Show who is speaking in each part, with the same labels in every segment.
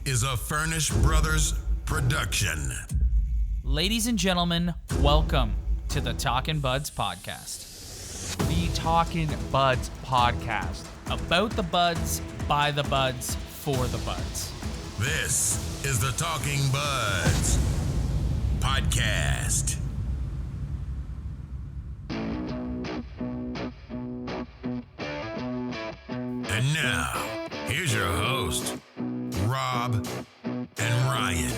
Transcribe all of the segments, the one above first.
Speaker 1: is a Furnish Brothers production.
Speaker 2: Ladies and gentlemen, welcome to the Talkin Buds podcast.
Speaker 3: The Talkin Buds podcast.
Speaker 2: About the buds, by the buds, for the buds.
Speaker 1: This is the Talking Buds podcast. And now, here's your host, Rob and Ryan.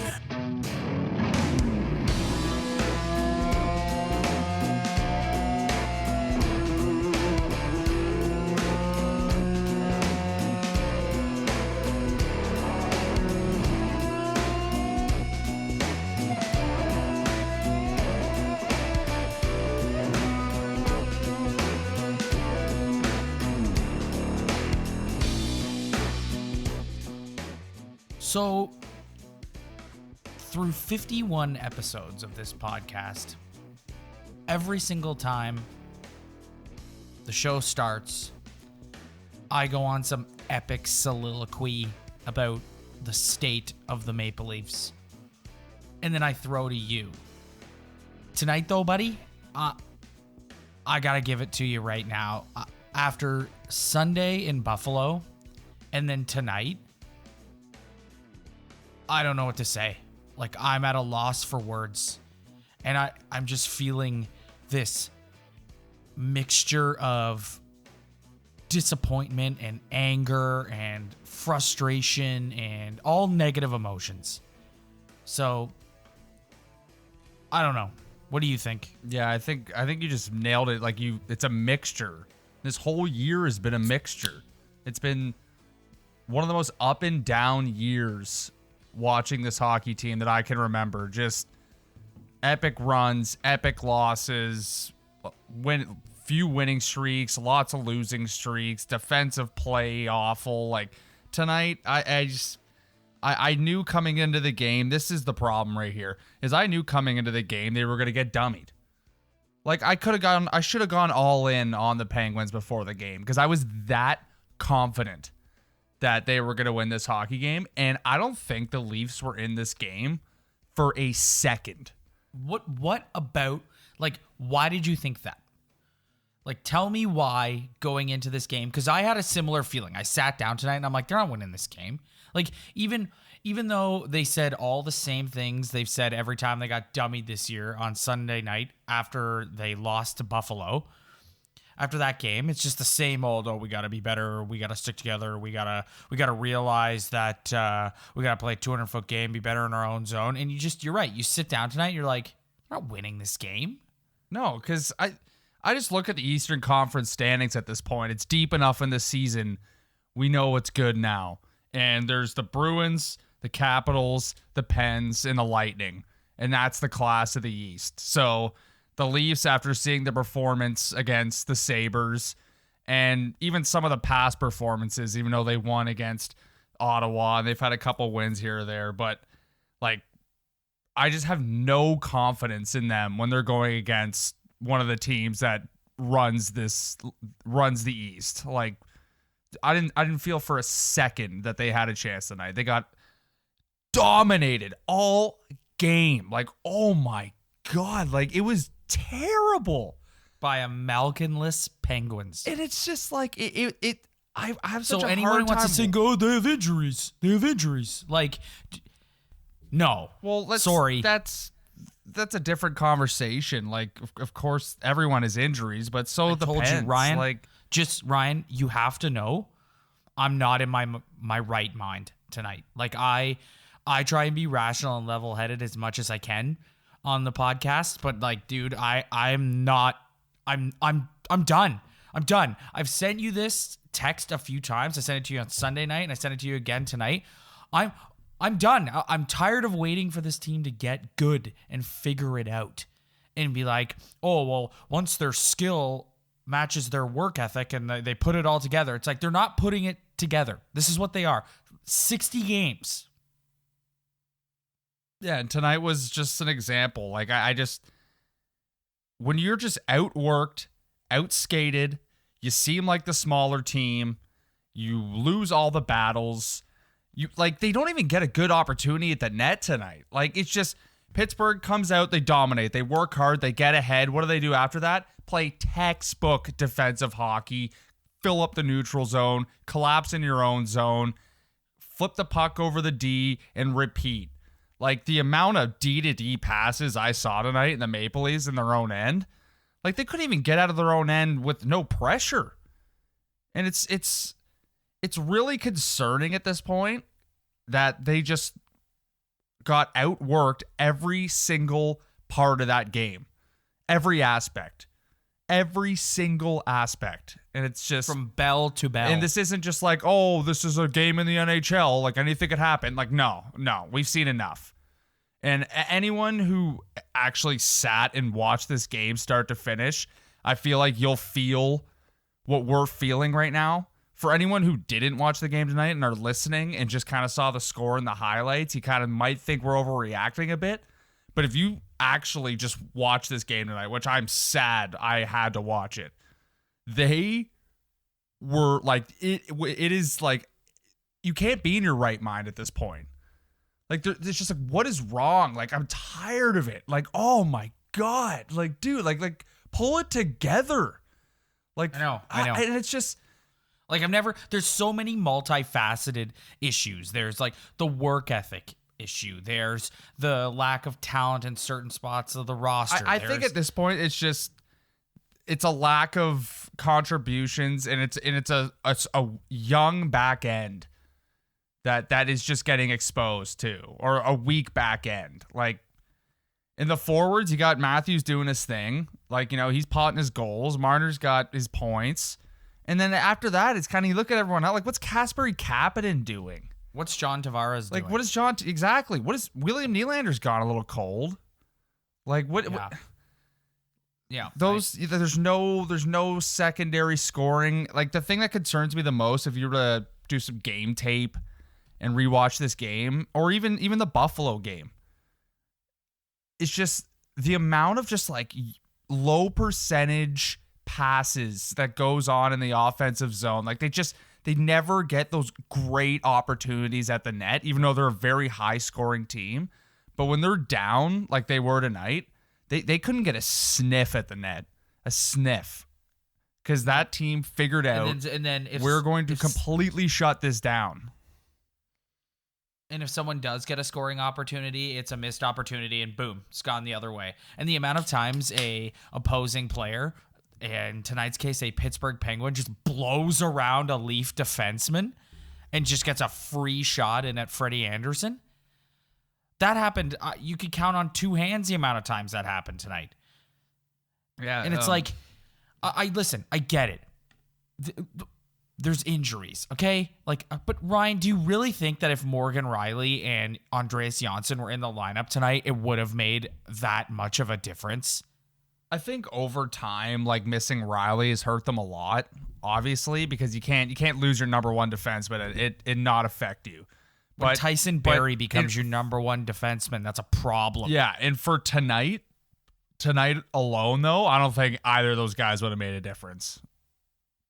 Speaker 2: So, through 51 episodes of this podcast, every single time the show starts, I go on some epic soliloquy about the state of the Maple Leafs. And then I throw to you. Tonight, though, buddy, I gotta give it to you right now. After Sunday in Buffalo, and then tonight, I don't know what to say. Like, I'm at a loss for words. And I'm just feeling this mixture of disappointment and anger and frustration and all negative emotions. So, I don't know. What do you think?
Speaker 3: Yeah, I think you just nailed it. Like, it's a mixture. This whole year has been a mixture. It's been one of the most up and down years watching this hockey team that I can remember. Just epic runs, epic losses, few winning streaks, lots of losing streaks, defensive play awful. Like tonight, I knew coming into the game, this is the problem right here, is I knew coming into the game they were going to get dummied. Like I should have gone all in on the Penguins before the game because I was that confident that they were going to win this hockey game, and I don't think the Leafs were in this game for a second.
Speaker 2: What about, like, why did you think that? Like, tell me why going into this game, because I had a similar feeling. I sat down tonight, and I'm like, they're not winning this game. Like, even though they said all the same things they've said every time they got dummied this year on Sunday night after they lost to Buffalo. After that game, it's just the same old, we got to be better, we got to stick together, we got to realize that we got to play a 200-foot game, be better in our own zone. And you're right. You sit down tonight, you're like, we're not winning this game.
Speaker 3: No, because I just look at the Eastern Conference standings at this point. It's deep enough in the season. We know what's good now. And there's the Bruins, the Capitals, the Pens, and the Lightning. And that's the class of the East. So the Leafs, after seeing the performance against the Sabres and even some of the past performances, even though they won against Ottawa and they've had a couple wins here or there, but like I just have no confidence in them when they're going against one of the teams that runs the East. Like I didn't feel for a second that they had a chance tonight. They got dominated all game. Like, oh my God, like it was terrible
Speaker 2: by a Malkinless Penguins.
Speaker 3: And it's just like I have such
Speaker 2: so
Speaker 3: a
Speaker 2: anyone
Speaker 3: hard
Speaker 2: who wants
Speaker 3: time.
Speaker 2: to say, "Oh, they have injuries." Like, no.
Speaker 3: Well,
Speaker 2: sorry.
Speaker 3: That's a different conversation. Like, of course, everyone has injuries, but so the Pens.
Speaker 2: You, Ryan.
Speaker 3: Like,
Speaker 2: Ryan, you have to know, I'm not in my right mind tonight. Like, I try and be rational and level-headed as much as I can on the podcast, but like, dude, I'm not. I'm done. I'm done. I've sent you this text a few times. I sent it to you on Sunday night, and I sent it to you again tonight. I'm done. I'm tired of waiting for this team to get good and figure it out and be like, oh, well, once their skill matches their work ethic and they put it all together, it's like they're not putting it together. This is what they are. 60 games.
Speaker 3: Yeah, and tonight was just an example. Like, I just, when you're just outworked, outskated, you seem like the smaller team, you lose all the battles, They don't even get a good opportunity at the net tonight. Like, it's just Pittsburgh comes out, they dominate, they work hard, they get ahead. What do they do after that? Play textbook defensive hockey, fill up the neutral zone, collapse in your own zone, flip the puck over the D, and repeat. Like, the amount of D-to-D passes I saw tonight in the Maple Leafs in their own end, like, they couldn't even get out of their own end with no pressure. And it's really concerning at this point that they just got outworked every single part of that game. Every aspect. Every single aspect. And it's just...
Speaker 2: From bell to bell.
Speaker 3: And this isn't just like, oh, this is a game in the NHL. Like, anything could happen. Like, no. We've seen enough. And anyone who actually sat and watched this game start to finish, I feel like you'll feel what we're feeling right now. For anyone who didn't watch the game tonight and are listening and just kind of saw the score and the highlights, you kind of might think we're overreacting a bit. But if you actually just watch this game tonight, which I'm sad I had to watch it, they were like, it is like, you can't be in your right mind at this point. Like, it's just like, what is wrong? Like, I'm tired of it. Like, oh my God. Like, dude, like pull it together. Like,
Speaker 2: I know.
Speaker 3: And it's just...
Speaker 2: Like, there's so many multifaceted issues. There's like the work ethic issue. There's the lack of talent in certain spots of the roster.
Speaker 3: I think at this point, it's a lack of contributions, and it's a young back end that is just getting exposed to, or a weak back end. Like, in the forwards, you got Matthews doing his thing. Like, he's potting his goals. Marner's got his points. And then after that, it's kind of, you look at everyone else, like, what's Kasperi Kapanen doing?
Speaker 2: What's John Tavares doing?
Speaker 3: Like, what is John, exactly. What is, William Nylander's gone a little cold. Like, what?
Speaker 2: Yeah.
Speaker 3: There's no secondary scoring. Like, the thing that concerns me the most, if you were to do some game tape and rewatch this game, or even the Buffalo game, it's just the amount of just like low percentage passes that goes on in the offensive zone. Like, they never get those great opportunities at the net, even though they're a very high scoring team. But when they're down like they were tonight, they couldn't get a sniff at the net. A sniff. Because that team figured out,
Speaker 2: and then if
Speaker 3: we're going to completely shut this down.
Speaker 2: And if someone does get a scoring opportunity, it's a missed opportunity, and boom, it's gone the other way. And the amount of times a opposing player, in tonight's case, a Pittsburgh Penguin, just blows around a Leaf defenseman and just gets a free shot in at Freddie Anderson. That happened. You could count on two hands the amount of times that happened tonight.
Speaker 3: Yeah.
Speaker 2: And it's like, listen, I get it. There's injuries, okay? Like, but Ryan, do you really think that if Morgan Rielly and Andreas Janssen were in the lineup tonight, it would have made that much of a difference?
Speaker 3: I think over time, like, missing Rielly has hurt them a lot, obviously, because you can't lose your number one defenseman and it not affect you.
Speaker 2: When Tyson Barrie becomes your number one defenseman, that's a problem.
Speaker 3: Yeah, and for tonight alone, though, I don't think either of those guys would have made a difference.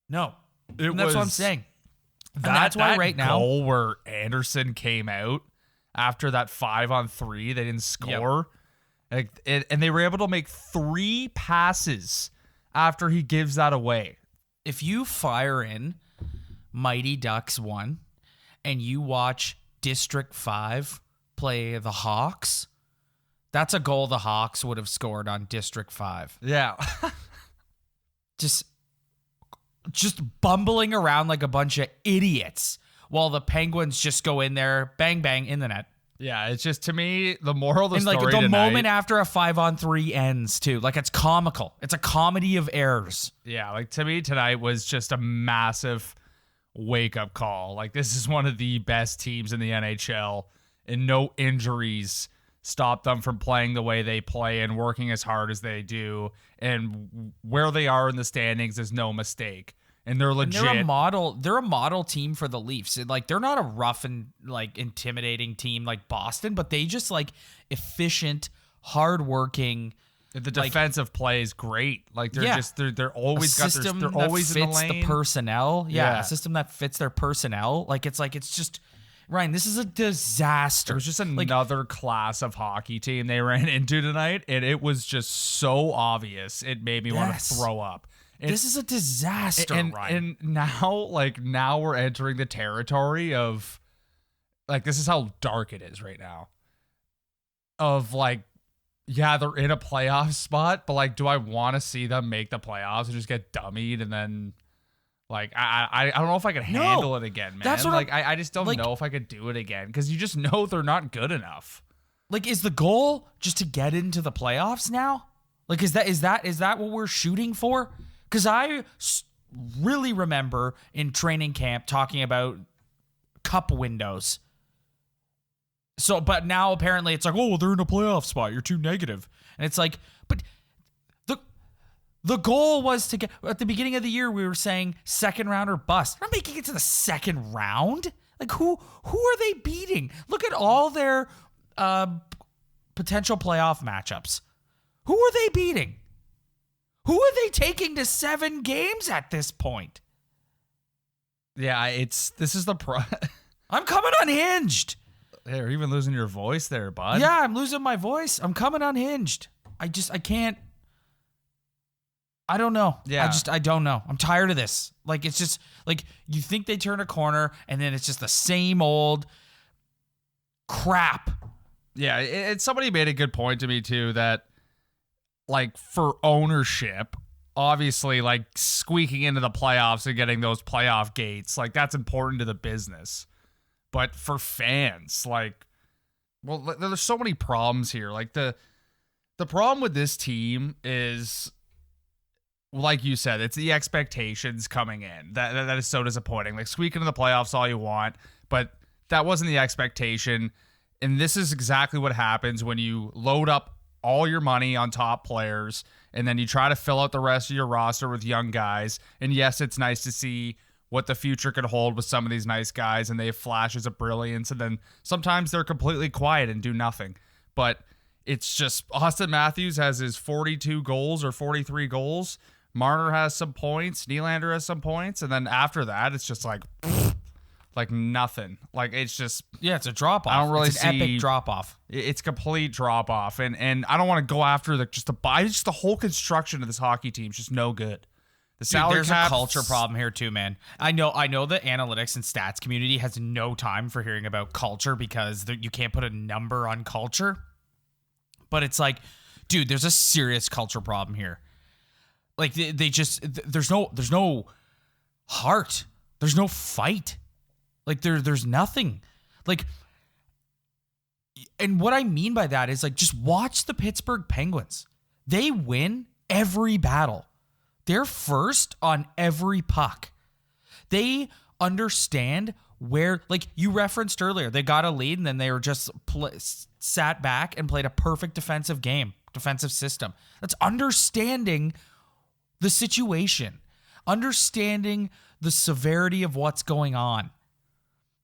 Speaker 2: No, that's what I'm saying. That's why right now,
Speaker 3: goal where Anderson came out after that 5-on-3, they didn't score. Yep. And they were able to make 3 passes after he gives that away.
Speaker 2: If you fire in Mighty Ducks 1 and you watch District 5 play the Hawks, that's a goal the Hawks would have scored on District 5.
Speaker 3: Yeah.
Speaker 2: Just bumbling around like a bunch of idiots while the Penguins just go in there, bang, bang, in the net.
Speaker 3: Yeah, it's just, to me, the moral of the story
Speaker 2: like the
Speaker 3: tonight,
Speaker 2: moment after a 5-on-3 ends, too. Like, it's comical. It's a comedy of errors.
Speaker 3: Yeah, like, to me, tonight was just a massive wake-up call. Like, this is one of the best teams in the NHL, and no injuries stop them from playing the way they play and working as hard as they do. And where they are in the standings is no mistake. And they're legit.
Speaker 2: And they're a model team for the Leafs. Like, they're not a rough and like intimidating team like Boston, but they just like efficient, hardworking.
Speaker 3: The defensive play is great. Like, they're always got their, they're always in the lane.
Speaker 2: The personnel. Yeah, a system that fits their personnel. Like, it's just Ryan, this is a disaster.
Speaker 3: It was just another class of hockey team they ran into tonight, and it was just so obvious. It made me want to throw up.
Speaker 2: This is a disaster,
Speaker 3: And
Speaker 2: Ryan.
Speaker 3: now we're entering the territory of, like, this is how dark it is right now. Of, like, yeah, they're in a playoff spot, but, like, do I want to see them make the playoffs and just get dummied and then... Like, I don't know if I could handle it again, man.
Speaker 2: That's what
Speaker 3: I just don't know if I could do it again because you just know they're not good enough.
Speaker 2: Like, is the goal just to get into the playoffs now? Like, is that what we're shooting for? Because I really remember in training camp talking about cup windows. So, but now apparently it's like, oh, well, they're in a playoff spot. You're too negative. And it's like, but... The goal was to get, at the beginning of the year, we were saying second round or bust. They're not making it to the second round. Like, who are they beating? Look at all their potential playoff matchups. Who are they beating? Who are they taking to 7 games at this point?
Speaker 3: Yeah, this is the
Speaker 2: I'm coming unhinged.
Speaker 3: Hey, you're even losing your voice there, bud.
Speaker 2: Yeah, I'm losing my voice. I'm coming unhinged. I can't. I don't know.
Speaker 3: Yeah.
Speaker 2: I don't know. I'm tired of this. Like, it's just like you think they turn a corner and then it's just the same old crap.
Speaker 3: Yeah. Somebody made a good point to me too, that like for ownership, obviously like squeaking into the playoffs and getting those playoff gates, like that's important to the business. But for fans, like, well, there's so many problems here. Like the problem with this team is, like you said, it's the expectations coming in. That is so disappointing. Like, squeak into the playoffs all you want, but that wasn't the expectation. And this is exactly what happens when you load up all your money on top players and then you try to fill out the rest of your roster with young guys. And yes, it's nice to see what the future could hold with some of these nice guys, and they have flashes of brilliance. And then sometimes they're completely quiet and do nothing. But it's just Austin Matthews has his 42 goals or 43 goals. Marner has some points. Nylander has some points. And then after that, it's just like nothing. Like, it's just...
Speaker 2: Yeah, it's a drop-off.
Speaker 3: I don't really
Speaker 2: it's an epic drop-off.
Speaker 3: It's complete drop-off. And I don't want to go after just the whole construction of this hockey team is just no good. The salary
Speaker 2: there's
Speaker 3: cap,
Speaker 2: a culture problem here too, man. I know the analytics and stats community has no time for hearing about culture because you can't put a number on culture. But it's like, dude, there's a serious culture problem here. Like they just there's no heart. There's no fight. Like there's nothing. Like, and what I mean by that is, like, just watch the Pittsburgh Penguins. They win every battle. They're first on every puck. They understand where, like you referenced earlier, they got a lead and then they were just sat back and played a perfect defensive game, defensive system. That's understanding the situation, understanding the severity of what's going on.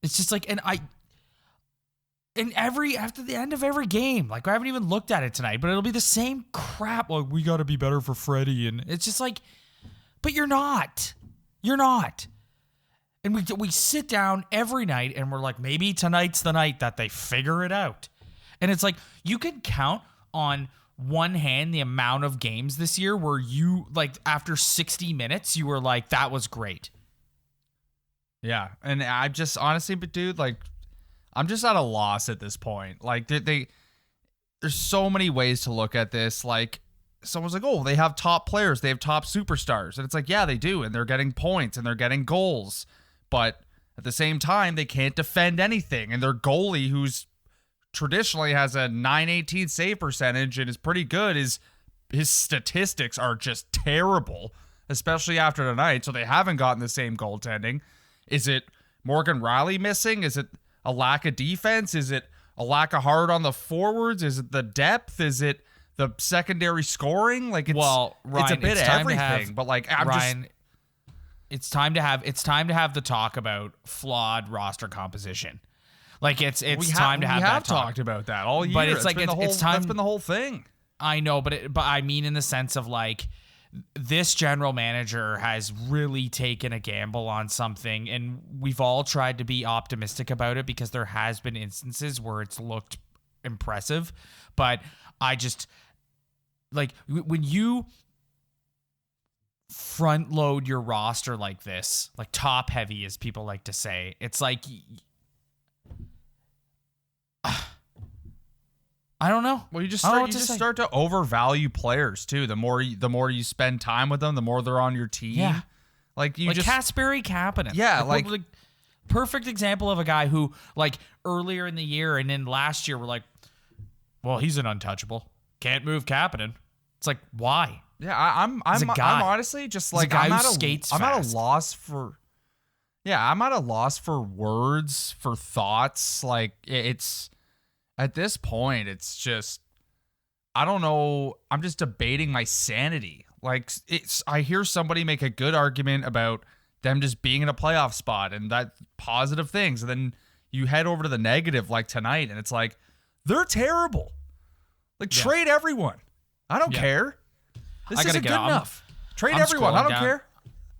Speaker 2: It's just like, after the end of every game, like, I haven't even looked at it tonight, but it'll be the same crap. Like, we got to be better for Freddie. And it's just like, but you're not. And we sit down every night and we're like, maybe tonight's the night that they figure it out. And it's like, you can count on one hand the amount of games this year where you, like, after 60 minutes, you were like, that was great.
Speaker 3: Yeah. And I just honestly, but dude, like, I'm just at a loss at this point. Like, there's so many ways to look at this. Like, someone's like, oh, they have top players, they have top superstars. And it's like, yeah, they do. And they're getting points and they're getting goals. But at the same time, they can't defend anything. And their goalie, who's traditionally has a .918 save percentage and is pretty good, his statistics are just terrible, especially after tonight. So they haven't gotten the same goaltending. Is it Morgan Riley missing? Is it a lack of defense? Is it a lack of heart on the forwards? Is it the depth? Is it the secondary scoring? Like, Ryan, it's a bit of everything. But like,
Speaker 2: it's time to have the talk about flawed roster composition. Like, it's time to have that talk. We have
Speaker 3: talked about that all year.
Speaker 2: But it's like, it's time.
Speaker 3: That's been the whole thing.
Speaker 2: I know, but I mean in the sense of, like, this general manager has really taken a gamble on something, and we've all tried to be optimistic about it because there has been instances where it's looked impressive. But I just, like, when you front load your roster like this, like top heavy as people like to say, it's like, I don't know.
Speaker 3: Well, you just start to overvalue players too. The more you spend time with them, the more they're on your team.
Speaker 2: Yeah.
Speaker 3: Like
Speaker 2: Kasperi Kapanen.
Speaker 3: Yeah,
Speaker 2: like perfect example of a guy who, like, earlier in the year and then last year, we're like, well, he's an untouchable. Can't move Kapanen. It's like, why?
Speaker 3: Yeah, I'm honestly just like,
Speaker 2: I'm at a
Speaker 3: loss for words, for thoughts. Like, it's at this point, it's just, I don't know. I'm just debating my sanity. Like, I hear somebody make a good argument about them just being in a playoff spot and that positive things, and then you head over to the negative, like tonight, and it's like, they're terrible. Like, trade everyone. I don't care. This isn't good enough. Trade everyone. I don't care.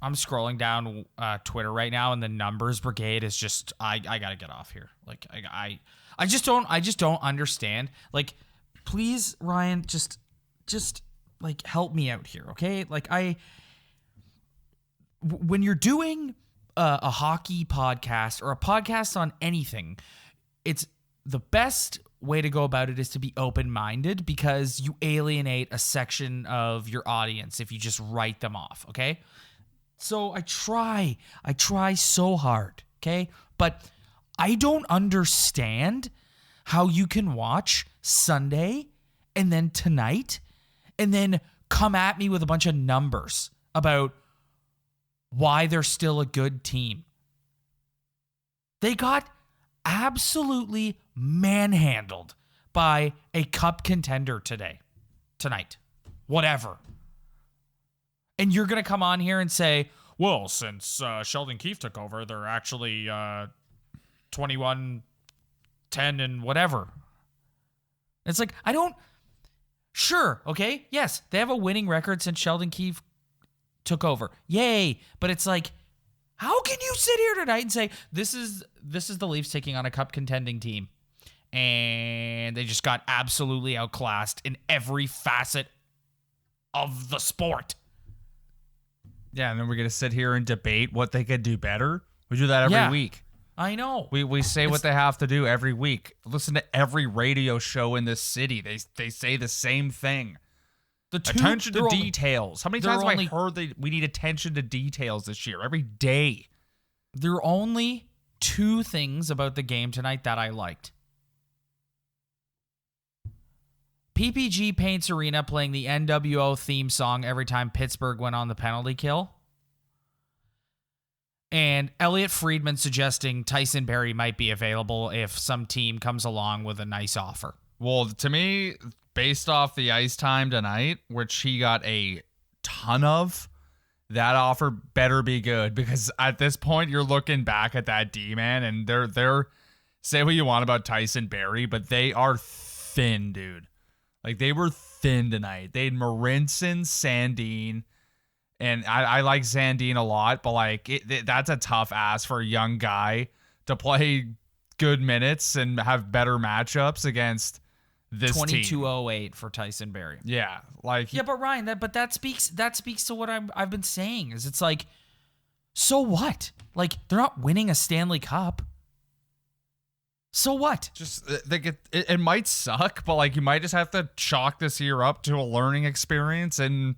Speaker 2: I'm scrolling down Twitter right now, and the numbers brigade is just, I gotta get off here. Like, I just don't understand. Like, please, Ryan, just like, help me out here, okay? Like, when you're doing a hockey podcast or a podcast on anything, it's the best way to go about it is to be open-minded, because you alienate a section of your audience if you just write them off, okay? So I try so hard, okay? But I don't understand how you can watch Sunday and then tonight and then come at me with a bunch of numbers about why they're still a good team. They got absolutely manhandled by a cup contender tonight, whatever. And you're going to come on here and say, well, since Sheldon Keefe took over, they're actually 21-10 and whatever. It's like, sure, okay, yes, they have a winning record since Sheldon Keefe took over. Yay. But it's like, how can you sit here tonight and say, this is the Leafs taking on a cup contending team, and they just got absolutely outclassed in every facet of the sport?
Speaker 3: Yeah, and then we're going to sit here and debate what they could do better. We do that every week.
Speaker 2: I know.
Speaker 3: We say what they have to do every week. Listen to every radio show in this city. They say the same thing. Attention to details. How many times have I heard we need attention to details this year? Every day.
Speaker 2: There are only two things about the game tonight that I liked. PPG Paints Arena playing the NWO theme song every time Pittsburgh went on the penalty kill. And Elliot Friedman suggesting Tyson Barrie might be available if some team comes along with a nice offer.
Speaker 3: Well, to me, based off the ice time tonight, which he got a ton of, that offer better be good, because at this point you're looking back at that D-man and they're say what you want about Tyson Barrie, but they are thin, dude. Like, they were thin tonight. They had Marincin, Sandin, and I like Sandin a lot, but like that's a tough ask for a young guy to play good minutes and have better matchups against this
Speaker 2: 2208 for Tyson Barrie.
Speaker 3: Yeah, like
Speaker 2: but Ryan, that speaks to what I've been saying. Is it's like, so what? Like, they're not winning a Stanley Cup. So what?
Speaker 3: Just it might suck, but like, you might just have to chalk this year up to a learning experience and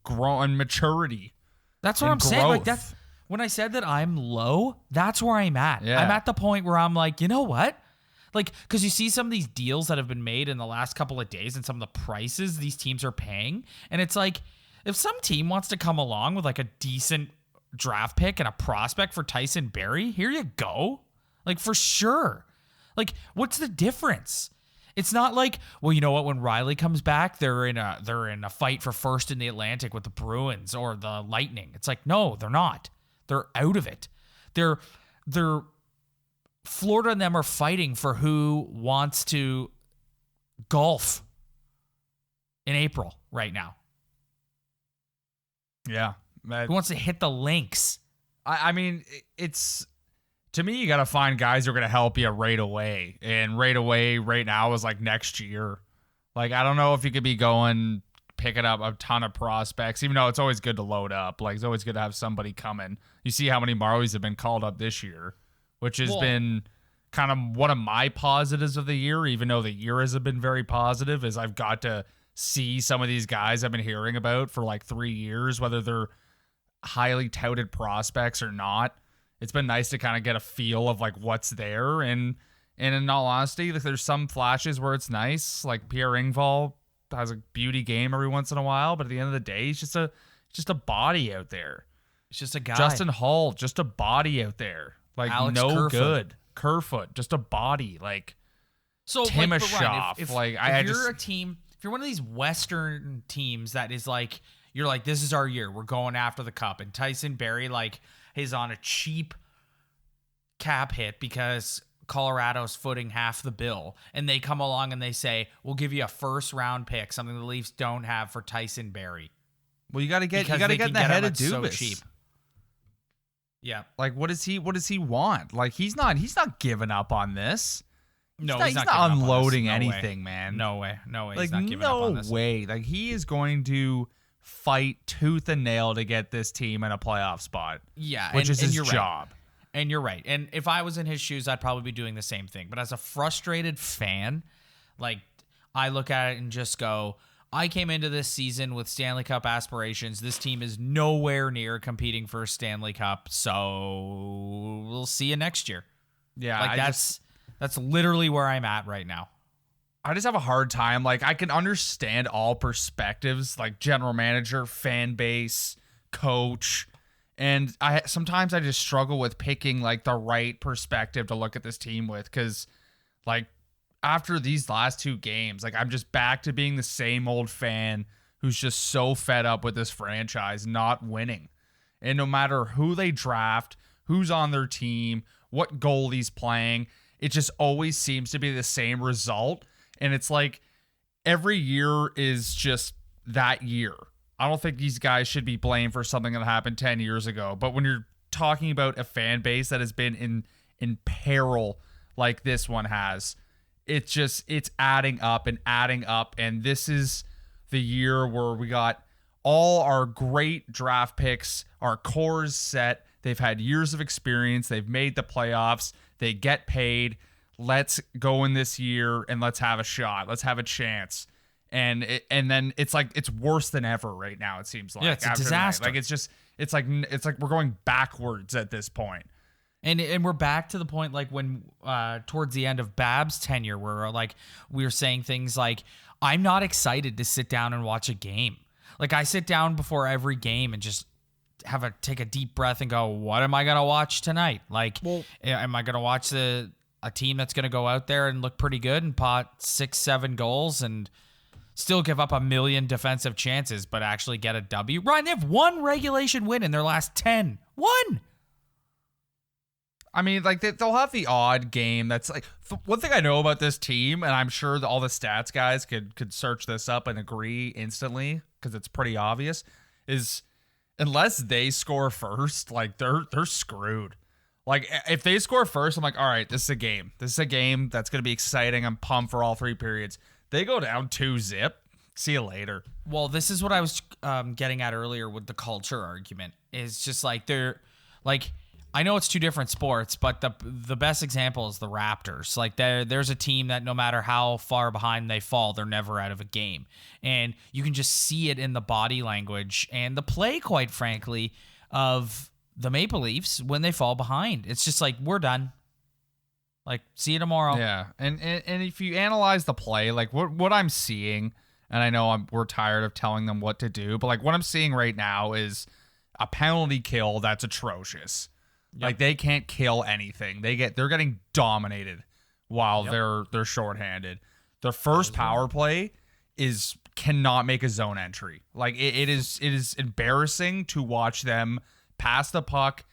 Speaker 3: grow and maturity.
Speaker 2: That's what I'm saying. Like, that's when I said that I'm low. That's where I'm at.
Speaker 3: Yeah.
Speaker 2: I'm at the point where I'm like, you know what? Like, because you see some of these deals that have been made in the last couple of days and some of the prices these teams are paying. And it's like, if some team wants to come along with like a decent draft pick and a prospect for Tyson Barrie, here you go. Like, for sure. Like, what's the difference? It's not like, well, you know what? When Riley comes back, they're in a fight for first in the Atlantic with the Bruins or the Lightning. It's like, no, they're not. They're out of it. They're Florida and them are fighting for who wants to golf in April right now.
Speaker 3: Yeah.
Speaker 2: Who wants to hit the links?
Speaker 3: I mean, it's to me, you got to find guys who are going to help you right away. And right away, right now, is like next year. Like, I don't know if you could be picking up a ton of prospects, even though it's always good to load up. Like, it's always good to have somebody coming. You see how many Marlies have been called up this year, which has been kind of one of my positives of the year, even though the year hasn't been very positive, is I've got to see some of these guys I've been hearing about for like 3 years, whether they're highly touted prospects or not. It's been nice to kind of get a feel of like what's there. And in all honesty, there's some flashes where it's nice. Like Pierre Engvall has a beauty game every once in a while, but at the end of the day, he's just a body out there.
Speaker 2: It's just a guy.
Speaker 3: Justin Hull, just a body out there. Like
Speaker 2: Alex
Speaker 3: no
Speaker 2: Kerfoot.
Speaker 3: Good. Kerfoot, just a body. Like
Speaker 2: so
Speaker 3: Timashov.
Speaker 2: Ryan, if
Speaker 3: like
Speaker 2: you're a team, if you're one of these Western teams that is like, you're like, this is our year, we're going after the cup, and Tyson Barrie like is on a cheap cap hit because Colorado's footing half the bill, and they come along and they say, we'll give you a first round pick, something the Leafs don't have for Tyson Barrie.
Speaker 3: Well, you got to get in the head of Dubas. So cheap. Yeah. Like what does he want? Like he's not giving up on this.
Speaker 2: No,
Speaker 3: he's not unloading anything,
Speaker 2: way.
Speaker 3: man.
Speaker 2: No way.
Speaker 3: Like
Speaker 2: he's not giving up on this.
Speaker 3: No way. Like he is going to fight tooth and nail to get this team in a playoff spot.
Speaker 2: Yeah,
Speaker 3: which is his job.
Speaker 2: Right. And you're right. And if I was in his shoes, I'd probably be doing the same thing. But as a frustrated fan, like I look at it and just go, I came into this season with Stanley Cup aspirations. This team is nowhere near competing for a Stanley Cup. So we'll see you next year.
Speaker 3: Yeah,
Speaker 2: like that's literally where I'm at right now.
Speaker 3: I just have a hard time. Like I can understand all perspectives, like general manager, fan base, coach. And sometimes I just struggle with picking like the right perspective to look at this team with, because like after these last 2 games, like I'm just back to being the same old fan who's just so fed up with this franchise not winning. And no matter who they draft, who's on their team, what goalie's playing, it just always seems to be the same result. And it's like every year is just that year. I don't think these guys should be blamed for something that happened 10 years ago. But when you're talking about a fan base that has been in peril like this one has, it's adding up and adding up. And this is the year where we got all our great draft picks, our cores set. They've had years of experience. They've made the playoffs. They get paid. Let's go in this year and let's have a shot. Let's have a chance. And then it's like it's worse than ever right now. It seems like
Speaker 2: it's a disaster.
Speaker 3: Like it's like we're going backwards at this point.
Speaker 2: And we're back to the point like when towards the end of Bab's tenure, where like we were saying things like, I'm not excited to sit down and watch a game. Like I sit down before every game and just take a deep breath and go, what am I gonna watch tonight? Like, am I gonna watch a team that's gonna go out there and look pretty good and pot 6-7 goals and still give up a million defensive chances, but actually get a W? Ryan, they have 1 regulation win in their last 10. 1.
Speaker 3: I mean, like they'll have the odd game that's like one thing I know about this team, and I'm sure that all the stats guys could search this up and agree instantly because it's pretty obvious, is unless they score first, like they're screwed. Like if they score first, I'm like, all right, this is a game. This is a game that's going to be exciting. I'm pumped for all 3 periods. They go down 2-0. See you later.
Speaker 2: Well, this is what I was getting at earlier with the culture argument. Is just like they're like, I know it's 2 different sports, but the best example is the Raptors. Like there's a team that no matter how far behind they fall, they're never out of a game. And you can just see it in the body language and the play, quite frankly, of the Maple Leafs when they fall behind. It's just like, we're done. Like, see you tomorrow.
Speaker 3: Yeah. And if you analyze the play, like what I'm seeing, and I know we're tired of telling them what to do, but like what I'm seeing right now is a penalty kill that's atrocious. Yep. Like they can't kill anything. They're getting dominated while they're shorthanded. Their first power play cannot make a zone entry. Like it is embarrassing to watch them pass the puck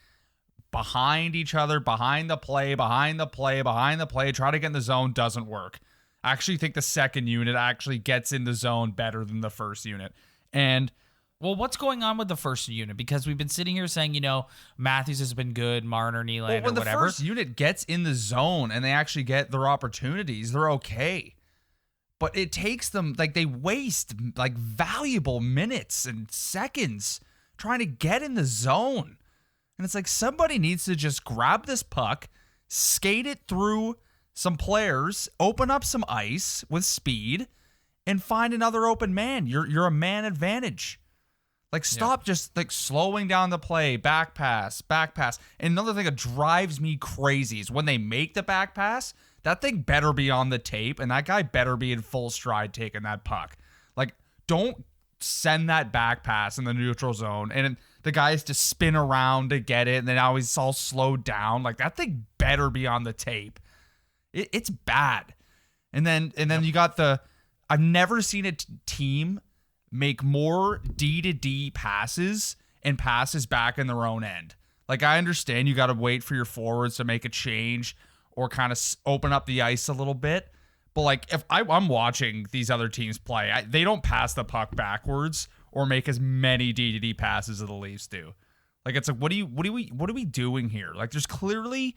Speaker 3: behind each other, behind the play, try to get in the zone, doesn't work. I actually think the second unit actually gets in the zone better than the first unit. And
Speaker 2: Well, what's going on with the first unit? Because we've been sitting here saying, Matthews has been good, Marner, Nylander,
Speaker 3: Well, when the
Speaker 2: whatever.
Speaker 3: first unit gets in the zone and they actually get their opportunities, they're okay. But it takes them, like, they waste, like, valuable minutes and seconds trying to get in the zone. And it's like somebody needs to just grab this puck, skate it through some players, open up some ice with speed, and find another open man. You're a man advantage. Like, stop just, like, slowing down the play, back pass. And another thing that drives me crazy is when they make the back pass, that thing better be on the tape, and that guy better be in full stride taking that puck. Like, don't send that back pass in the neutral zone, and the guy has to spin around to get it, and then now he's all slowed down. Like, that thing better be on the tape. It's bad. And then you got I've never seen a team make more D-to-D passes and passes back in their own end. Like, I understand you got to wait for your forwards to make a change or kind of open up the ice a little bit. But, like, if I'm watching these other teams play, they don't pass the puck backwards or make as many D-to-D passes as the Leafs do. Like, it's like, what are we doing here? Like, there's clearly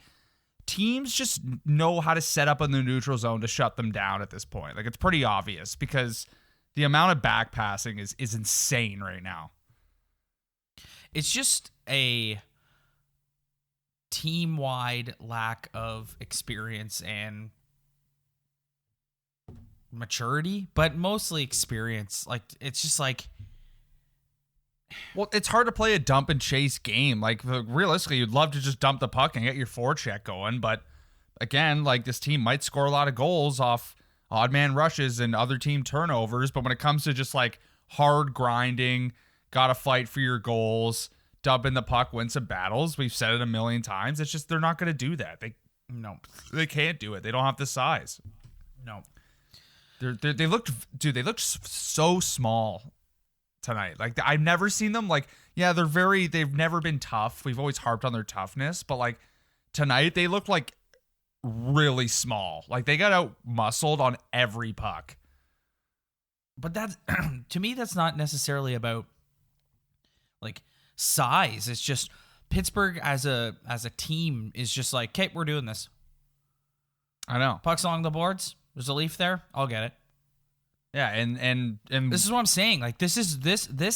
Speaker 3: teams just know how to set up in the neutral zone to shut them down at this point. Like, it's pretty obvious because the amount of back passing is insane right now.
Speaker 2: It's just a team-wide lack of experience and maturity, but mostly experience. Like, it's just like,
Speaker 3: well, it's hard to play a dump and chase game. Like, realistically, you'd love to just dump the puck and get your forecheck going, but again, like, this team might score a lot of goals off odd man rushes and other team turnovers, but when it comes to just, like, hard grinding, gotta fight for your goals, dumping the puck, win some battles, we've said it a million times, it's just they're not going to do that. They can't do it. They don't have the size.
Speaker 2: No.
Speaker 3: They looked so small tonight. Like, I've never seen them, like, yeah, they've never been tough. We've always harped on their toughness, but, like, tonight they looked like really small. Like, they got out muscled on every puck.
Speaker 2: But that's to me, that's not necessarily about, like, size. It's just Pittsburgh as a team is just like, okay, we're doing this.
Speaker 3: I know.
Speaker 2: Pucks along the boards. There's a Leaf there. I'll get it.
Speaker 3: Yeah, and
Speaker 2: this is what I'm saying. Like, this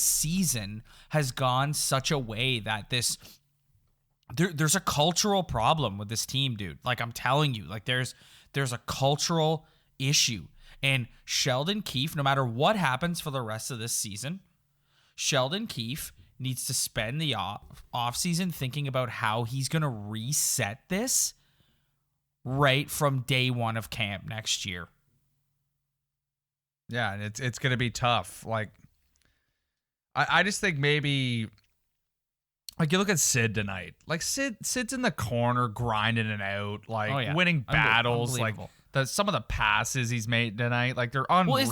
Speaker 2: season has gone such a way that there's a cultural problem with this team, dude. Like, I'm telling you, like, there's a cultural issue. And Sheldon Keefe, no matter what happens for the rest of this season, Sheldon Keefe needs to spend the offseason thinking about how he's going to reset this right from day one of camp next year.
Speaker 3: Yeah, and it's going to be tough. Like, I just think maybe, like, you look at Sid tonight. Like, Sid's in the corner grinding it out, like, winning battles. Like, some of the passes he's made tonight, like, they're unreal.
Speaker 2: Well,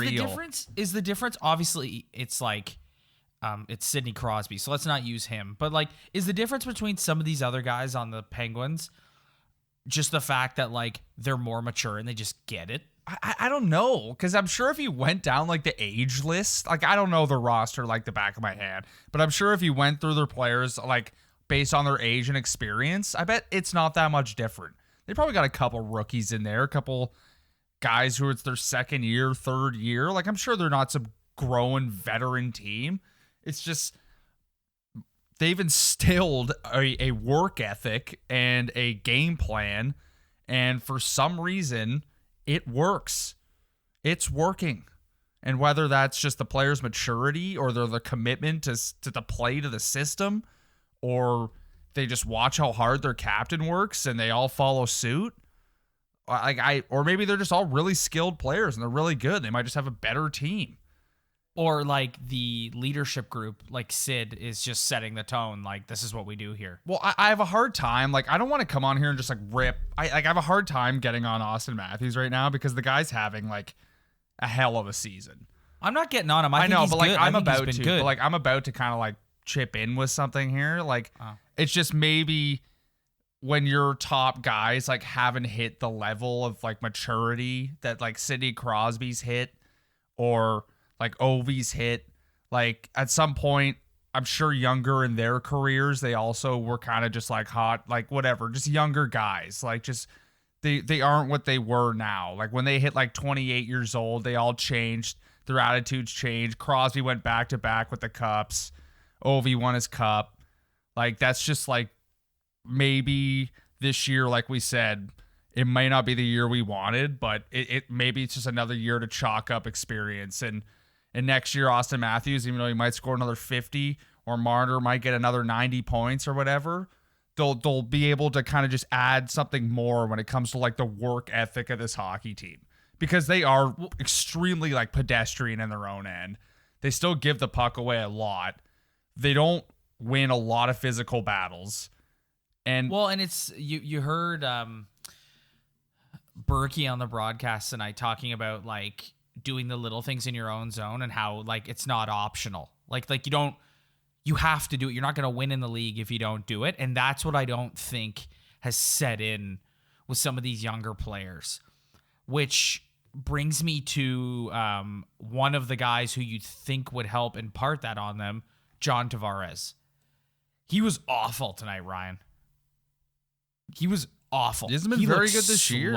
Speaker 2: is the difference obviously it's like it's Sidney Crosby, so let's not use him. But, like, is the difference between some of these other guys on the Penguins just the fact that, like, they're more mature and they just get it?
Speaker 3: I don't know, because I'm sure if you went down, like, the age list, like, I don't know the roster like the back of my hand, but I'm sure if you went through their players, like, based on their age and experience, I bet it's not that much different. They probably got a couple rookies in there, a couple guys who it's their second year, third year. Like, I'm sure they're not some growing veteran team. It's just they've instilled a work ethic and a game plan, and for some reason, it works. It's working. And whether that's just the players' maturity or the commitment to the play to the system, or they just watch how hard their captain works and they all follow suit, or maybe they're just all really skilled players and they're really good. They might just have a better team.
Speaker 2: Or, like, the leadership group, like Sid, is just setting the tone. Like, this is what we do here.
Speaker 3: Well, I have a hard time. Like, I don't want to come on here and just, like, rip. I have a hard time getting on Austin Matthews right now because the guy's having, like, a hell of a season.
Speaker 2: I'm not getting on him. I think
Speaker 3: know,
Speaker 2: he's
Speaker 3: but, like,
Speaker 2: good.
Speaker 3: I'm about
Speaker 2: he's
Speaker 3: to.
Speaker 2: been good.
Speaker 3: But, like, I'm about to kind of, like, chip in with something here. Like, it's just maybe when your top guys, like, haven't hit the level of, like, maturity that, like, Sidney Crosby's hit or, like, Ovi's hit. like at some point, I'm sure younger in their careers, they also were kind of just like hot, like whatever, just younger guys. Like just they aren't what they were now. Like when they hit like 28 years old, they all changed. Their attitudes changed. Crosby went back to back with the cups. Ovi won his cup. Like that's just like maybe this year, like we said, it may not be the year we wanted, but it maybe it's just another year to chalk up experience. And next year, Austin Matthews, even though he might score another 50 or Marner might get another 90 points or whatever, they'll be able to kind of just add something more when it comes to like the work ethic of this hockey team, because they are extremely like pedestrian in their own end. They still give the puck away a lot. They don't win a lot of physical battles. And
Speaker 2: it's you heard Berkey on the broadcast tonight talking about like doing the little things in your own zone and how like it's not optional. Like you have to do it. You're not going to win in the league if you don't do it. And that's what I don't think has set in with some of these younger players, which brings me to one of the guys who you'd think would help impart that on them, John Tavares. He was awful tonight, Ryan. He was awful.
Speaker 3: He hasn't been very good this year.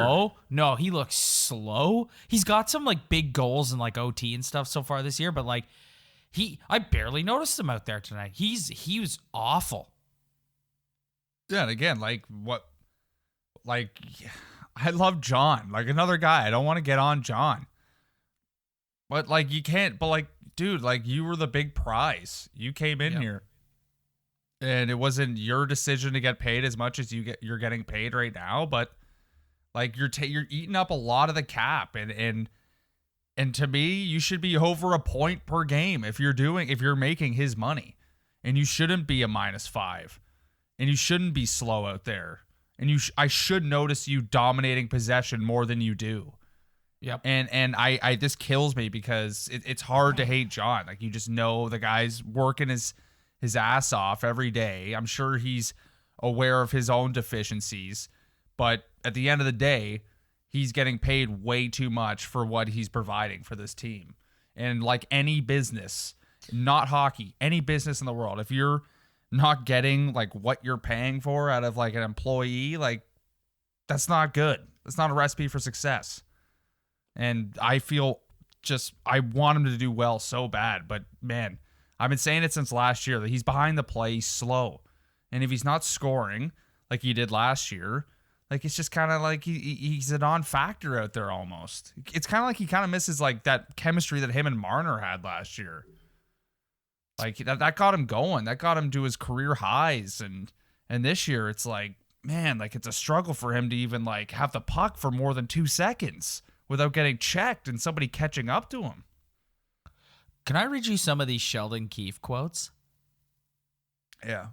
Speaker 2: No, he looks slow. He's got some like big goals and like OT and stuff so far this year, but like I barely noticed him out there tonight. He was awful.
Speaker 3: Yeah, and again, I love John. Like another guy. I don't want to get on John. But like you can't, but like, dude, like you were the big prize. You came in here. And it wasn't your decision to get paid as much as you're getting paid right now, but like you're eating up a lot of the cap, and to me, you should be over a point per game if you're making his money, and you shouldn't be a -5, and you shouldn't be slow out there, and I should notice you dominating possession more than you do.
Speaker 2: Yep.
Speaker 3: And I this kills me because it's hard to hate John. Like you just know the guy's working his ass off every day. I'm sure he's aware of his own deficiencies, but at the end of the day, he's getting paid way too much for what he's providing for this team. And like any business, not hockey, any business in the world, if you're not getting like what you're paying for out of like an employee, like that's not good. That's not a recipe for success. And I want him to do well so bad, but man, I've been saying it since last year that he's behind the play, he's slow. And if he's not scoring like he did last year, like it's just kind of like he's a non-factor out there almost. It's kind of like he kind of misses like that chemistry that him and Marner had last year. Like that got him going. That got him to his career highs. And this year it's like, man, like it's a struggle for him to even like have the puck for more than 2 seconds without getting checked and somebody catching up to him.
Speaker 2: Can I read you some of these Sheldon Keefe quotes?
Speaker 3: Yeah.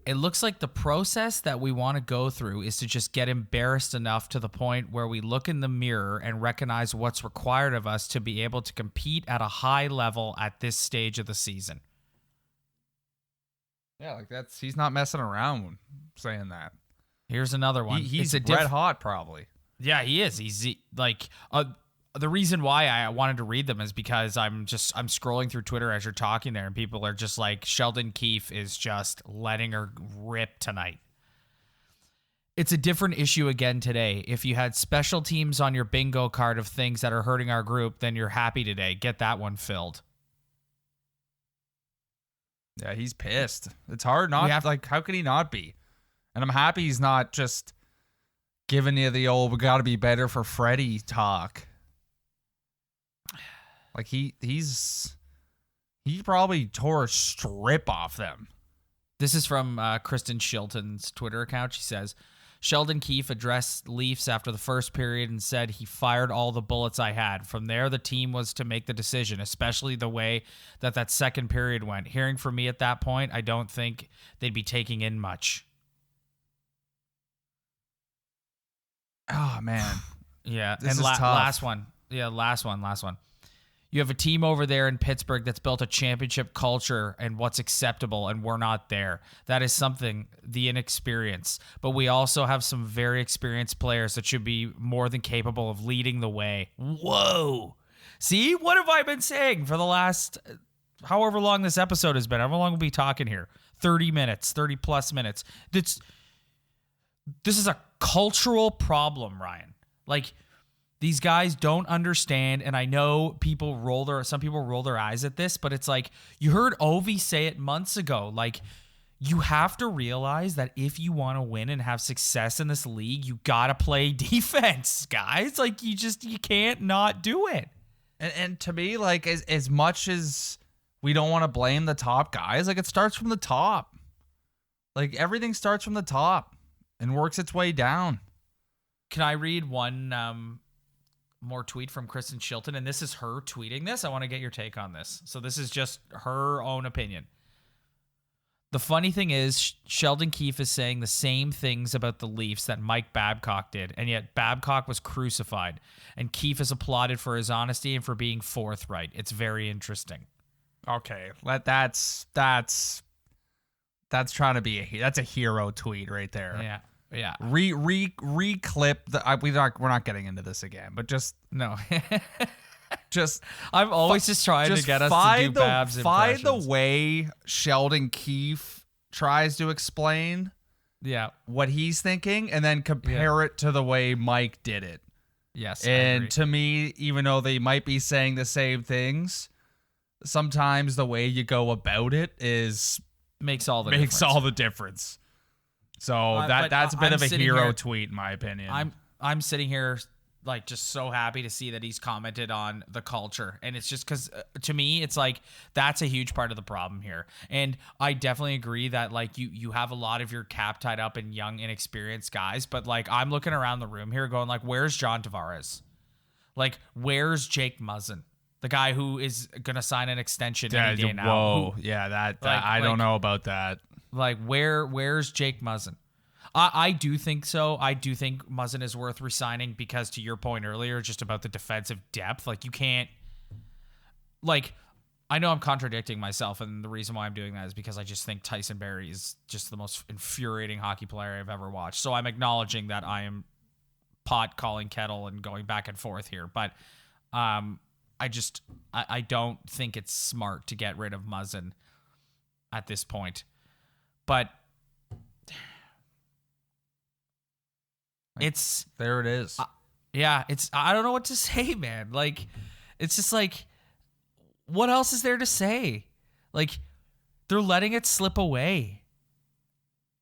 Speaker 2: It looks like the process that we want to go through is to just get embarrassed enough to the point where we look in the mirror and recognize what's required of us to be able to compete at a high level at this stage of the season.
Speaker 3: Yeah, like he's not messing around when saying that.
Speaker 2: Here's another one.
Speaker 3: He's red hot probably.
Speaker 2: Yeah, he is. He's like the reason why I wanted to read them is because I'm scrolling through Twitter as you're talking there, and people are just like, Sheldon Keefe is just letting her rip tonight. It's a different issue again today. If you had special teams on your bingo card of things that are hurting our group, then you're happy today. Get that one filled.
Speaker 3: Yeah, he's pissed. It's hard not like how can he not be? And I'm happy he's not just giving you the old we got to be better for Freddie talk. Like he probably tore a strip off them.
Speaker 2: This is from Kristen Shilton's Twitter account. She says, Sheldon Keefe addressed Leafs after the first period and said he fired all the bullets I had. From there, the team was to make the decision, especially the way that second period went. Hearing from me at that point, I don't think they'd be taking in much.
Speaker 3: Oh, man.
Speaker 2: Yeah.
Speaker 3: This
Speaker 2: and
Speaker 3: is tough.
Speaker 2: Last one. Yeah, last one. You have a team over there in Pittsburgh that's built a championship culture and what's acceptable, and we're not there. That is something, the inexperience. But we also have some very experienced players that should be more than capable of leading the way. Whoa. See, what have I been saying for the last however long this episode has been. However long we'll be talking here. 30 minutes, 30 plus minutes. This is a cultural problem, Ryan. Like, these guys don't understand, and I know some people roll their eyes at this, but it's like, you heard Ovi say it months ago. Like, you have to realize that if you want to win and have success in this league, you got to play defense, guys. Like, you can't not do it.
Speaker 3: And to me, like, as much as we don't want to blame the top guys, like, it starts from the top. Like, everything starts from the top and works its way down.
Speaker 2: Can I read one more tweet from Kristen Shilton? And this is her tweeting this. I want to get your take on this. So this is just her own opinion. The funny thing is, Sheldon Keefe is saying the same things about the Leafs that Mike Babcock did, and yet Babcock was crucified, and Keefe is applauded for his honesty and for being forthright. It's very interesting.
Speaker 3: Okay, that's trying to be that's a hero tweet right there.
Speaker 2: Yeah.
Speaker 3: Reclip the. We're not getting into this again, but just
Speaker 2: no.
Speaker 3: Just
Speaker 2: I'm always just trying to get us to do Babs impressions.
Speaker 3: Find the way Sheldon Keefe tries to explain what he's thinking, and then compare it to the way Mike did it.
Speaker 2: Yes.
Speaker 3: And to me, even though they might be saying the same things, sometimes the way you go about it
Speaker 2: makes all the
Speaker 3: difference. So that's a bit of a hero tweet, in my opinion.
Speaker 2: I'm sitting here like just so happy to see that he's commented on the culture, and it's just because to me it's like that's a huge part of the problem here. And I definitely agree that like you have a lot of your cap tied up in young inexperienced guys, but like I'm looking around the room here going like, where's John Tavares? Like, where's Jake Muzzin, the guy who is gonna sign an extension any day now?
Speaker 3: Whoa, I don't know about that.
Speaker 2: Like, where's Jake Muzzin? I do think so. I do think Muzzin is worth resigning because, to your point earlier, just about the defensive depth, like you can't, like, I know I'm contradicting myself, and the reason why I'm doing that is because I just think Tyson Barrie is just the most infuriating hockey player I've ever watched. So I'm acknowledging that I am pot calling kettle and going back and forth here, but I don't think it's smart to get rid of Muzzin at this point. But
Speaker 3: there it is.
Speaker 2: I don't know what to say, man. Like, it's just like, what else is there to say? Like, they're letting it slip away.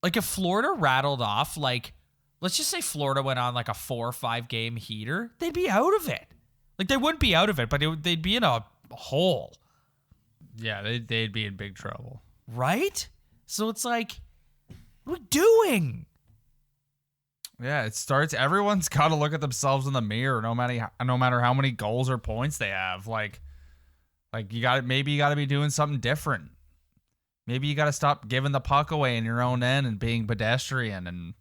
Speaker 2: Like, if Florida rattled off, like, let's just say Florida went on like a 4 or 5 game heater, they'd be out of it. Like, they wouldn't be out of it, but they'd be in a hole.
Speaker 3: Yeah, they'd be in big trouble.
Speaker 2: Right? So it's like, what are we doing?
Speaker 3: Yeah, it starts. Everyone's got to look at themselves in the mirror, no matter how many goals or points they have. Like you got to be doing something different. Maybe you got to stop giving the puck away in your own end and being pedestrian and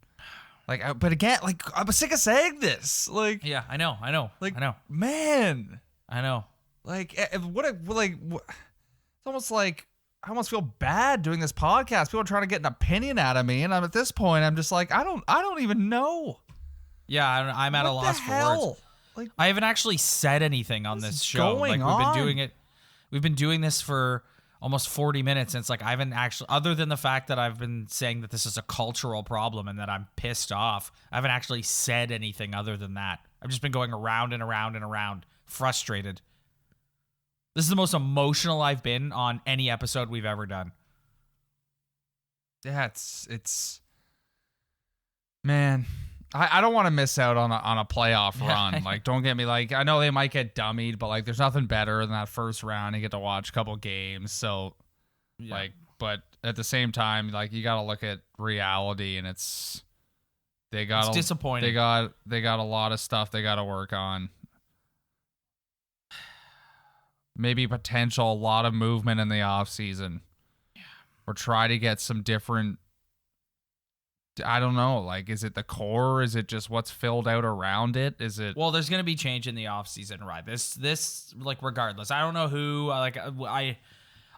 Speaker 3: like. But again, like, I'm sick of saying this. Like,
Speaker 2: yeah, I know.
Speaker 3: Like,
Speaker 2: I know,
Speaker 3: man.
Speaker 2: I know.
Speaker 3: Like, it's almost like I almost feel bad doing this podcast. People are trying to get an opinion out of me, and I'm at this point, I'm just like, I don't even know.
Speaker 2: Yeah, I'm at a loss for words.
Speaker 3: Like,
Speaker 2: I haven't actually said anything on this show. Like, we've been doing this for almost 40 minutes, and it's like I haven't actually, other than the fact that I've been saying that this is a cultural problem and that I'm pissed off, I haven't actually said anything other than that. I've just been going around and around and around, frustrated. This is the most emotional I've been on any episode we've ever done.
Speaker 3: Yeah, it's man, I don't want to miss out on a playoff run. Like, don't get me, like, I know they might get dummied, but like, there's nothing better than that first round. You get to watch a couple games. So like, but at the same time, like, you got to look at reality, and it's
Speaker 2: disappointing.
Speaker 3: They got a lot of stuff they got to work on. Maybe a lot of movement in the offseason. Yeah. Or try to get some different, I don't know, like, is it the core? Is it just what's filled out around it? Is it?
Speaker 2: Well, there's going to be change in the offseason, right? This, like, regardless. I don't know who, like, I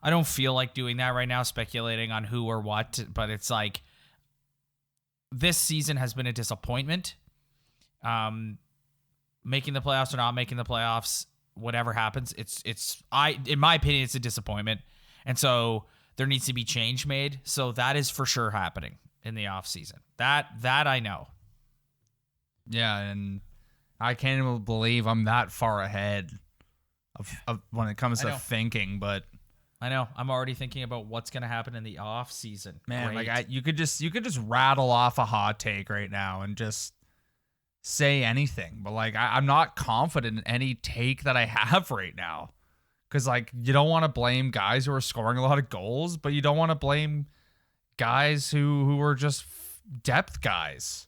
Speaker 2: don't feel like doing that right now, speculating on who or what, but it's like, this season has been a disappointment. Making the playoffs or not making the playoffs, whatever happens, in my opinion, it's a disappointment. And so there needs to be change made. So that is for sure happening in the offseason. That I know.
Speaker 3: Yeah, and I can't even believe I'm that far ahead of when it comes to thinking, but
Speaker 2: I know. I'm already thinking about what's going to happen in the off season.
Speaker 3: Man,
Speaker 2: Great.
Speaker 3: like you could just rattle off a hot take right now and just say anything. But like I'm not confident in any take that I have right now. Cause like you don't want to blame guys who are scoring a lot of goals, but you don't want to blame guys who are just depth guys.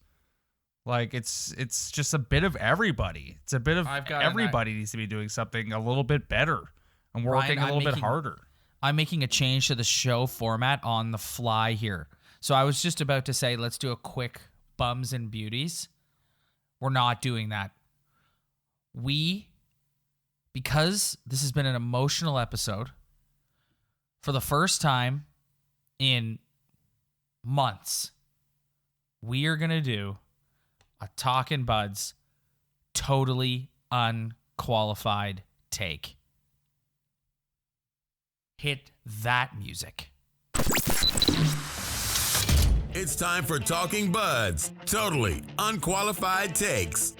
Speaker 3: Like it's just a bit of everybody. It's a bit of everybody needs to be doing something a little bit better and working a little bit harder.
Speaker 2: I'm making a change to the show format on the fly here. So I was just about to say, let's do a quick bums and beauties. We're not doing that. Because this has been an emotional episode, for the first time in months, we are going to do a Talkin' Buds totally unqualified take. Hit that music.
Speaker 1: It's time for Talking Buds, totally unqualified takes.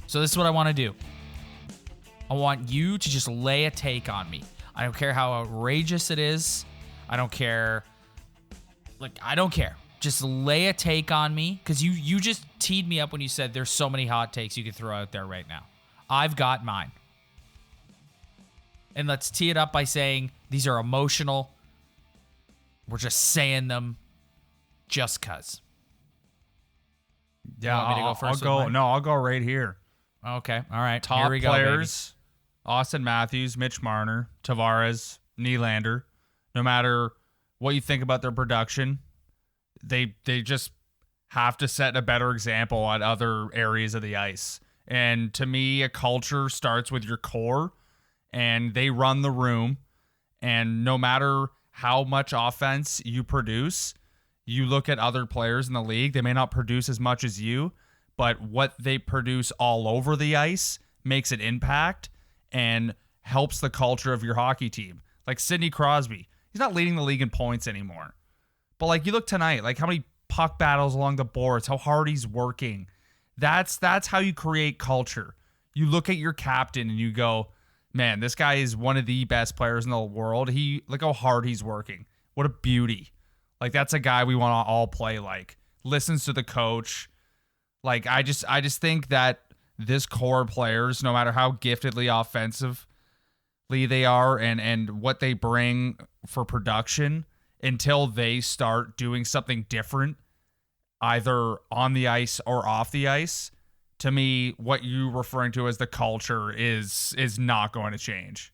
Speaker 2: So this is what I want to do. I want you to just lay a take on me. I don't care how outrageous it is. I don't care. I don't care. Just lay a take on me, because you just teed me up when you said there's so many hot takes you could throw out there right now. I've got mine. And let's tee it up by saying these are emotional. We're just saying them just cuz.
Speaker 3: Yeah, I'll go right here.
Speaker 2: Okay, all right.
Speaker 3: Top
Speaker 2: Here we go,
Speaker 3: players, baby. Austin Matthews, Mitch Marner, Tavares, Nylander. No matter what you think about their production, they just have to set a better example at other areas of the ice. And to me, a culture starts with your core, and they run the room. And no matter how much offense you produce, you look at other players in the league, they may not produce as much as you, but what they produce all over the ice makes an impact and helps the culture of your hockey team. Like Sidney Crosby, he's not leading the league in points anymore. But like you look tonight, like how many puck battles along the boards, how hard he's working. That's how you create culture. You look at your captain and you go, man, this guy is one of the best players in the world. Look how hard he's working. What a beauty. Like that's a guy we want to all play like. Listens to the coach. Like I just think that this core players, no matter how giftedly offensively they are and what they bring for production, until they start doing something different, either on the ice or off the ice, to me, what you're referring to as the culture is not going to change.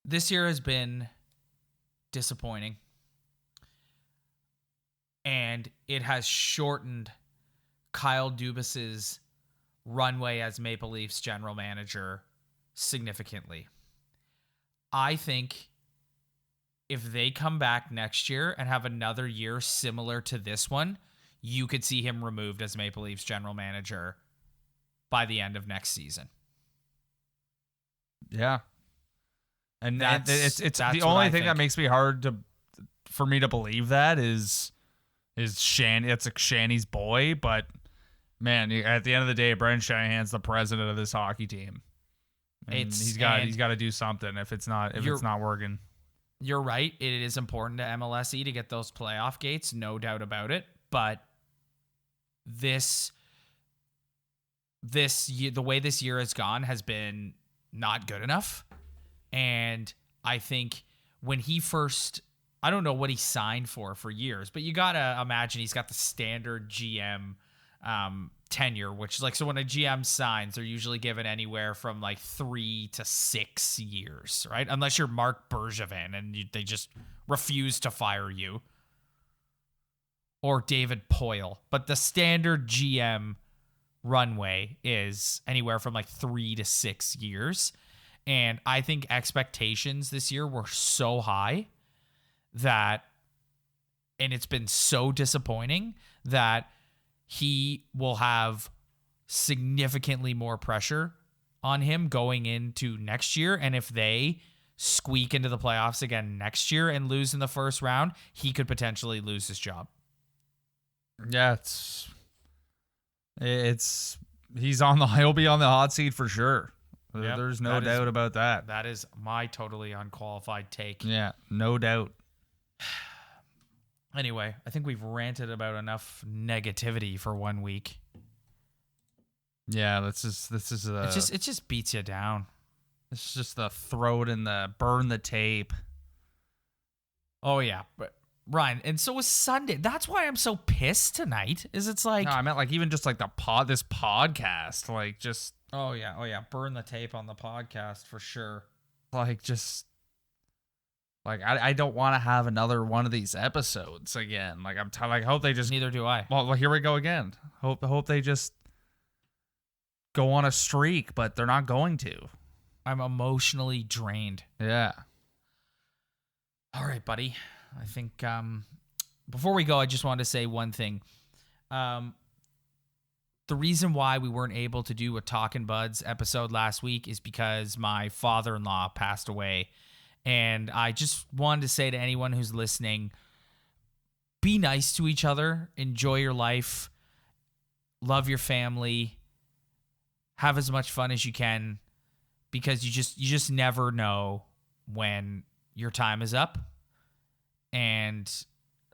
Speaker 2: This year has been disappointing. And it has shortened Kyle Dubas's runway as Maple Leafs general manager significantly. I think if they come back next year and have another year similar to this one, you could see him removed as Maple Leafs general manager by the end of next season.
Speaker 3: Yeah. And it's the only thing that makes me for me to believe that is Shanny. It's like Shanny's boy, but man, at the end of the day, Brendan Shanahan's the president of this hockey team. And he's got to do something if it's not working.
Speaker 2: You're right. It is important to MLSE to get those playoff gates, no doubt about it. But the way this year has gone has been not good enough. And I think when he first, I don't know what he signed for years, but you got to imagine he's got the standard GM tenure, which is like, so when a GM signs, they're usually given anywhere from like 3 to 6 years, right? Unless you're Mark Bergevin and they just refuse to fire you. Or David Poyle. But the standard GM runway is anywhere from like 3 to 6 years. And I think expectations this year were so high that and it's been so disappointing that he will have significantly more pressure on him going into next year. And if they squeak into the playoffs again next year and lose in the first round, he could potentially lose his job.
Speaker 3: Yeah, he'll be on the hot seat for sure.
Speaker 2: Yep,
Speaker 3: There's no doubt about that.
Speaker 2: That is my totally unqualified take.
Speaker 3: Yeah, no doubt.
Speaker 2: Anyway, I think we've ranted about enough negativity for 1 week.
Speaker 3: Yeah, it
Speaker 2: just beats you down.
Speaker 3: It's just the throw it in the burn the tape.
Speaker 2: Oh yeah, but Ryan, and so was Sunday. That's why I'm so pissed tonight. It's like,
Speaker 3: no, I meant like even just like this podcast, like just
Speaker 2: oh yeah, burn the tape on the podcast for sure.
Speaker 3: Like just like I don't want to have another one of these episodes again. Like I hope they just.
Speaker 2: Neither do I.
Speaker 3: Well, here we go again. Hope they just go on a streak, but they're not going to.
Speaker 2: I'm emotionally drained.
Speaker 3: Yeah.
Speaker 2: All right, buddy. I think before we go, I just wanted to say one thing. The reason why we weren't able to do a Talkin' Buds episode last week is because my father-in-law passed away. And I just wanted to say to anyone who's listening, be nice to each other, enjoy your life, love your family, have as much fun as you can, because you just never know when your time is up. And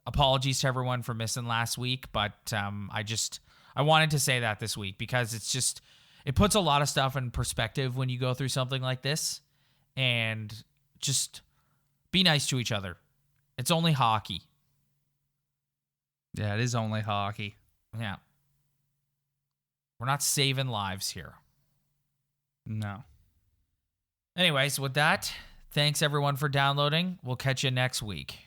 Speaker 2: apologies to everyone for missing last week, but I wanted to say that this week because it puts a lot of stuff in perspective when you go through something like this. And just be nice to each other. It's only hockey.
Speaker 3: Yeah, it is only hockey.
Speaker 2: Yeah. We're not saving lives here.
Speaker 3: No.
Speaker 2: Anyways, with that, thanks everyone for downloading. We'll catch you next week.